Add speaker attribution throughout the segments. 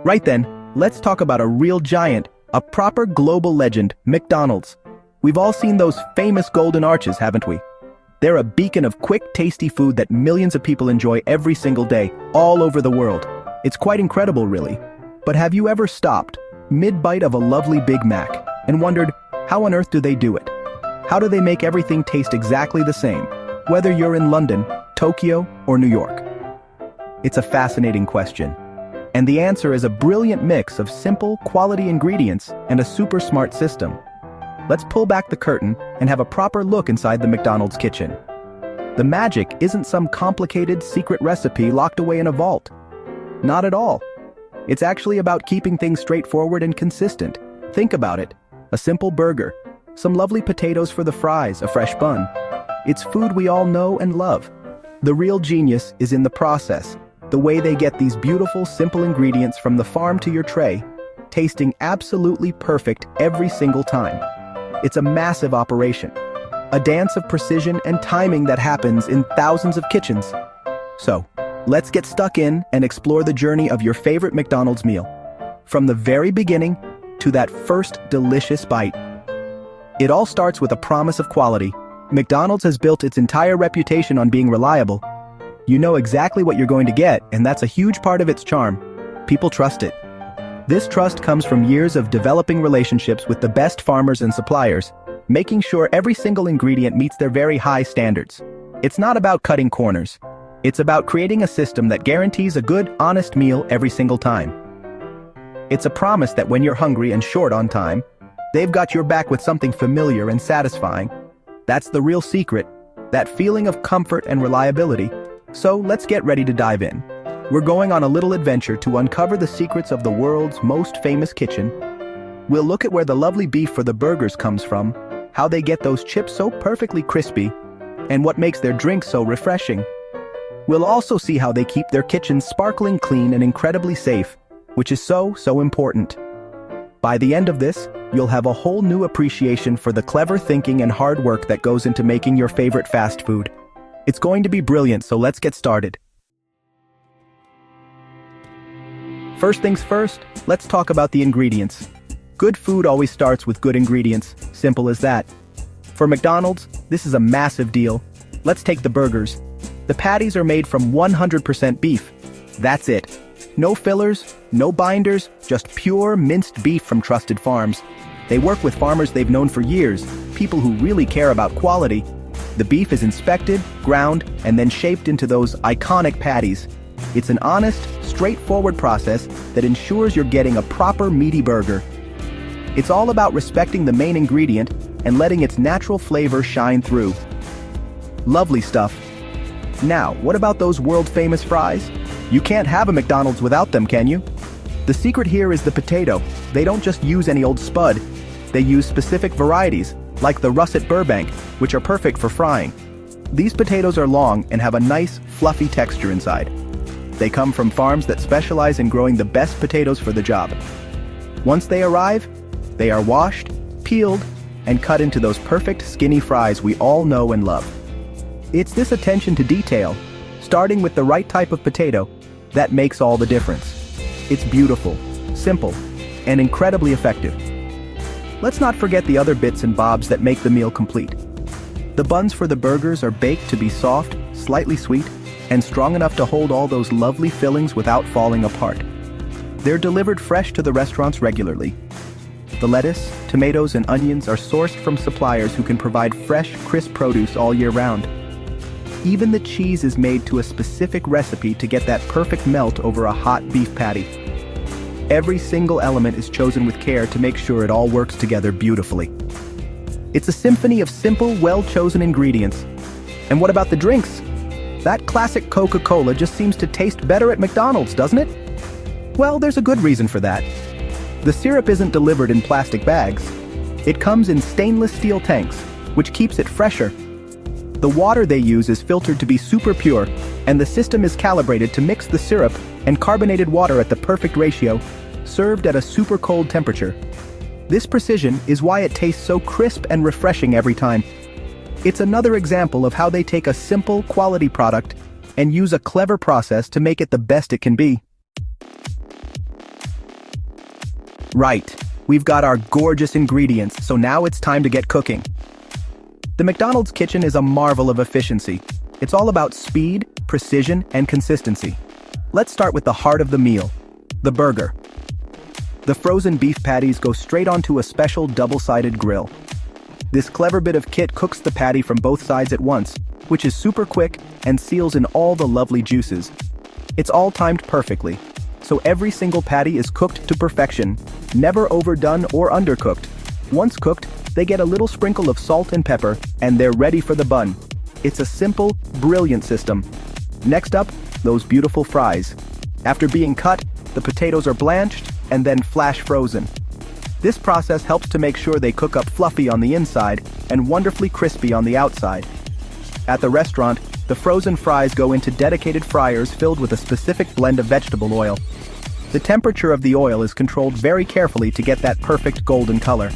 Speaker 1: Right then, let's talk about a real giant, a proper global legend, McDonald's. We've all seen those famous golden arches, haven't we? They're a beacon of quick, tasty food that millions of people enjoy every single day, all over the world. It's quite incredible, really. But have you ever stopped, mid-bite of a lovely Big Mac, and wondered, how on earth do they do it? How do they make everything taste exactly the same, whether you're in London, Tokyo, or New York? It's a fascinating question. And the answer is a brilliant mix of simple, quality ingredients and a super smart system. Let's pull back the curtain and have a proper look inside the McDonald's kitchen. The magic isn't some complicated secret recipe locked away in a vault. Not at all. It's actually about keeping things straightforward and consistent. Think about it. A simple burger, some lovely potatoes for the fries, a fresh bun. It's food we all know and love. The real genius is in the process, the way they get these beautiful, simple ingredients from the farm to your tray, tasting absolutely perfect every single time. It's a massive operation, a dance of precision and timing that happens in thousands of kitchens. So, let's get stuck in and explore the journey of your favorite McDonald's meal. From the very beginning to that first delicious bite. It all starts with a promise of quality. McDonald's has built its entire reputation on being reliable. You know exactly what you're going to get, and that's a huge part of its charm. People trust it. This trust comes from years of developing relationships with the best farmers and suppliers, making sure every single ingredient meets their very high standards. It's not about cutting corners. It's about creating a system that guarantees a good, honest meal every single time. It's a promise that when you're hungry and short on time, they've got your back with something familiar and satisfying. That's the real secret, that feeling of comfort and reliability. So let's get ready to dive in. We're going on a little adventure to uncover the secrets of the world's most famous kitchen. We'll look at where the lovely beef for the burgers comes from, how they get those chips so perfectly crispy, and what makes their drinks so refreshing. We'll also see how they keep their kitchens sparkling clean and incredibly safe, which is so important. By the end of this, you'll have a whole new appreciation for the clever thinking and hard work that goes into making your favorite fast food. It's going to be brilliant, so let's get started. First things first, let's talk about the ingredients. Good food always starts with good ingredients, simple as that. For McDonald's, this is a massive deal. Let's take the burgers. The patties are made from 100% beef. That's it. No fillers, no binders, just pure minced beef from trusted farms. They work with farmers they've known for years, people who really care about quality. The beef is inspected, ground, and then shaped into those iconic patties. It's an honest, straightforward process that ensures you're getting a proper meaty burger. It's all about respecting the main ingredient and letting its natural flavor shine through. Lovely stuff. Now, what about those world-famous fries? You can't have a McDonald's without them, can you? The secret here is the potato. They don't just use any old spud. They use specific varieties, like the russet Burbank, which are perfect for frying. These potatoes are long and have a nice, fluffy texture inside. They come from farms that specialize in growing the best potatoes for the job. Once they arrive, they are washed, peeled, and cut into those perfect skinny fries we all know and love. It's this attention to detail, starting with the right type of potato, that makes all the difference. It's beautiful, simple, and incredibly effective. Let's not forget the other bits and bobs that make the meal complete. The buns for the burgers are baked to be soft, slightly sweet, and strong enough to hold all those lovely fillings without falling apart. They're delivered fresh to the restaurants regularly. The lettuce, tomatoes, and onions are sourced from suppliers who can provide fresh, crisp produce all year round. Even the cheese is made to a specific recipe to get that perfect melt over a hot beef patty. Every single element is chosen with care to make sure it all works together beautifully. It's a symphony of simple, well-chosen ingredients. And what about the drinks? That classic Coca-Cola just seems to taste better at McDonald's, doesn't it? Well, there's a good reason for that. The syrup isn't delivered in plastic bags. It comes in stainless steel tanks, which keeps it fresher. The water they use is filtered to be super pure, and the system is calibrated to mix the syrup and carbonated water at the perfect ratio, served at a super cold temperature. This precision is why it tastes so crisp and refreshing every time. It's another example of how they take a simple, quality product and use a clever process to make it the best it can be. Right, we've got our gorgeous ingredients, so now it's time to get cooking. The McDonald's kitchen is a marvel of efficiency. It's all about speed, precision, and consistency. Let's start with the heart of the meal, the burger. The frozen beef patties go straight onto a special double-sided grill. This clever bit of kit cooks the patty from both sides at once, which is super quick and seals in all the lovely juices. It's all timed perfectly, so every single patty is cooked to perfection, never overdone or undercooked. Once cooked, they get a little sprinkle of salt and pepper, and they're ready for the bun. It's a simple, brilliant system. Next up, those beautiful fries. After being cut, the potatoes are blanched and then flash frozen. This process helps to make sure they cook up fluffy on the inside and wonderfully crispy on the outside. At the restaurant, the frozen fries go into dedicated fryers filled with a specific blend of vegetable oil. The temperature of the oil is controlled very carefully to get that perfect golden color.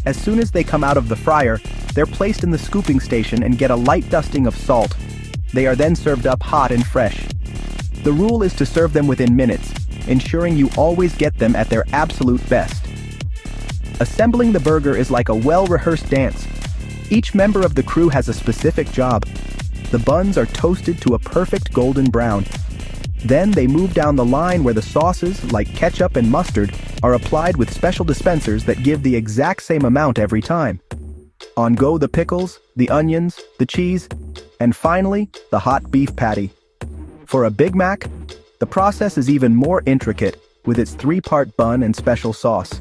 Speaker 1: As soon as they come out of the fryer, they're placed in the scooping station and get a light dusting of salt. They are then served up hot and fresh. The rule is to serve them within minutes, ensuring you always get them at their absolute best. Assembling the burger is like a well-rehearsed dance. Each member of the crew has a specific job. The buns are toasted to a perfect golden brown. Then they move down the line where the sauces, like ketchup and mustard, are applied with special dispensers that give the exact same amount every time. On go the pickles, the onions, the cheese, and finally, the hot beef patty. For a Big Mac, the process is even more intricate, with its 3-part bun and special sauce.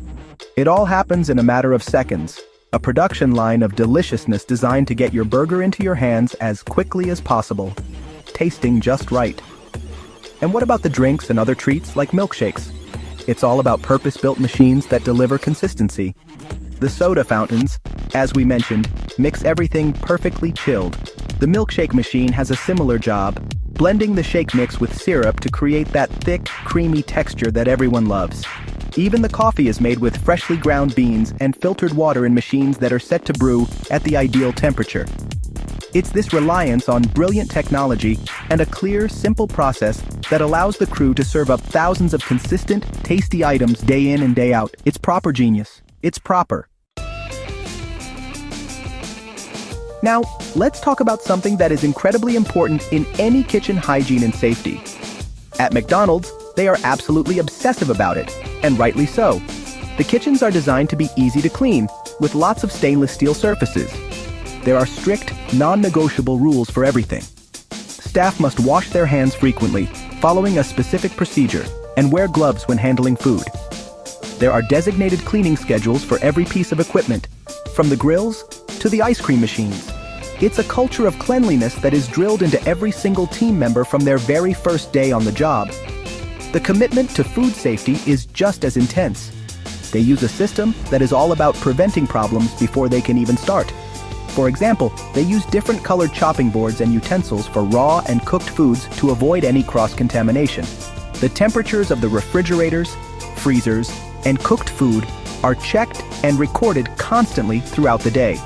Speaker 1: It all happens in a matter of seconds, a production line of deliciousness designed to get your burger into your hands as quickly as possible, tasting just right. And what about the drinks and other treats like milkshakes? It's all about purpose-built machines that deliver consistency. The soda fountains, as we mentioned, mix everything perfectly chilled. The milkshake machine has a similar job, blending the shake mix with syrup to create that thick, creamy texture that everyone loves. Even the coffee is made with freshly ground beans and filtered water in machines that are set to brew at the ideal temperature. It's this reliance on brilliant technology and a clear, simple process that allows the crew to serve up thousands of consistent, tasty items day in and day out. It's proper genius. It's proper. Now, let's talk about something that is incredibly important in any kitchen hygiene and safety. At McDonald's, they are absolutely obsessive about it, and rightly so. The kitchens are designed to be easy to clean, with lots of stainless steel surfaces. There are strict, non-negotiable rules for everything. Staff must wash their hands frequently, following a specific procedure, and wear gloves when handling food. There are designated cleaning schedules for every piece of equipment, from the grills to the ice cream machines. It's a culture of cleanliness that is drilled into every single team member from their very first day on the job. The commitment to food safety is just as intense. They use a system that is all about preventing problems before they can even start. For example, they use different colored chopping boards and utensils for raw and cooked foods to avoid any cross-contamination. The temperatures of the refrigerators, freezers, and cooked food are checked and recorded constantly throughout the day.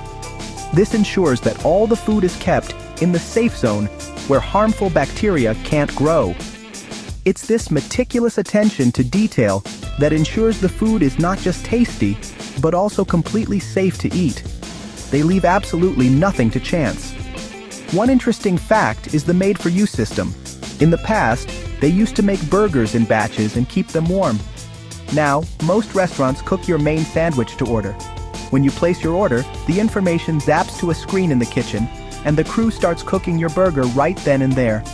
Speaker 1: This ensures that all the food is kept in the safe zone where harmful bacteria can't grow. It's this meticulous attention to detail that ensures the food is not just tasty, but also completely safe to eat. They leave absolutely nothing to chance. One interesting fact is the made-for-you system. In the past, they used to make burgers in batches and keep them warm. Now, most restaurants cook your main sandwich to order. When you place your order, the information zaps to a screen in the kitchen, and the crew starts cooking your burger right then and there.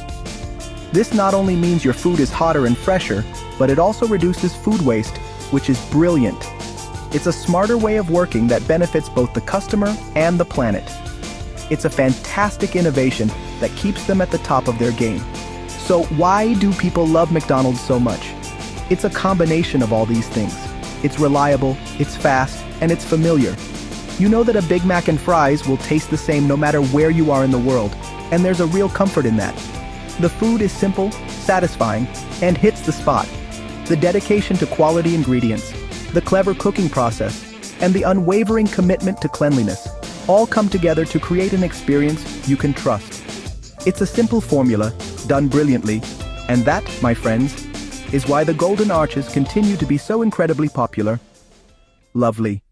Speaker 1: This not only means your food is hotter and fresher, but it also reduces food waste, which is brilliant. It's a smarter way of working that benefits both the customer and the planet. It's a fantastic innovation that keeps them at the top of their game. So why do people love McDonald's so much? It's a combination of all these things. It's reliable, it's fast, and it's familiar. You know that a Big Mac and fries will taste the same no matter where you are in the world, and there's a real comfort in that. The food is simple, satisfying, and hits the spot. The dedication to quality ingredients, the clever cooking process, and the unwavering commitment to cleanliness all come together to create an experience you can trust. It's a simple formula, done brilliantly, and that, my friends, is why the golden arches continue to be so incredibly popular. Lovely.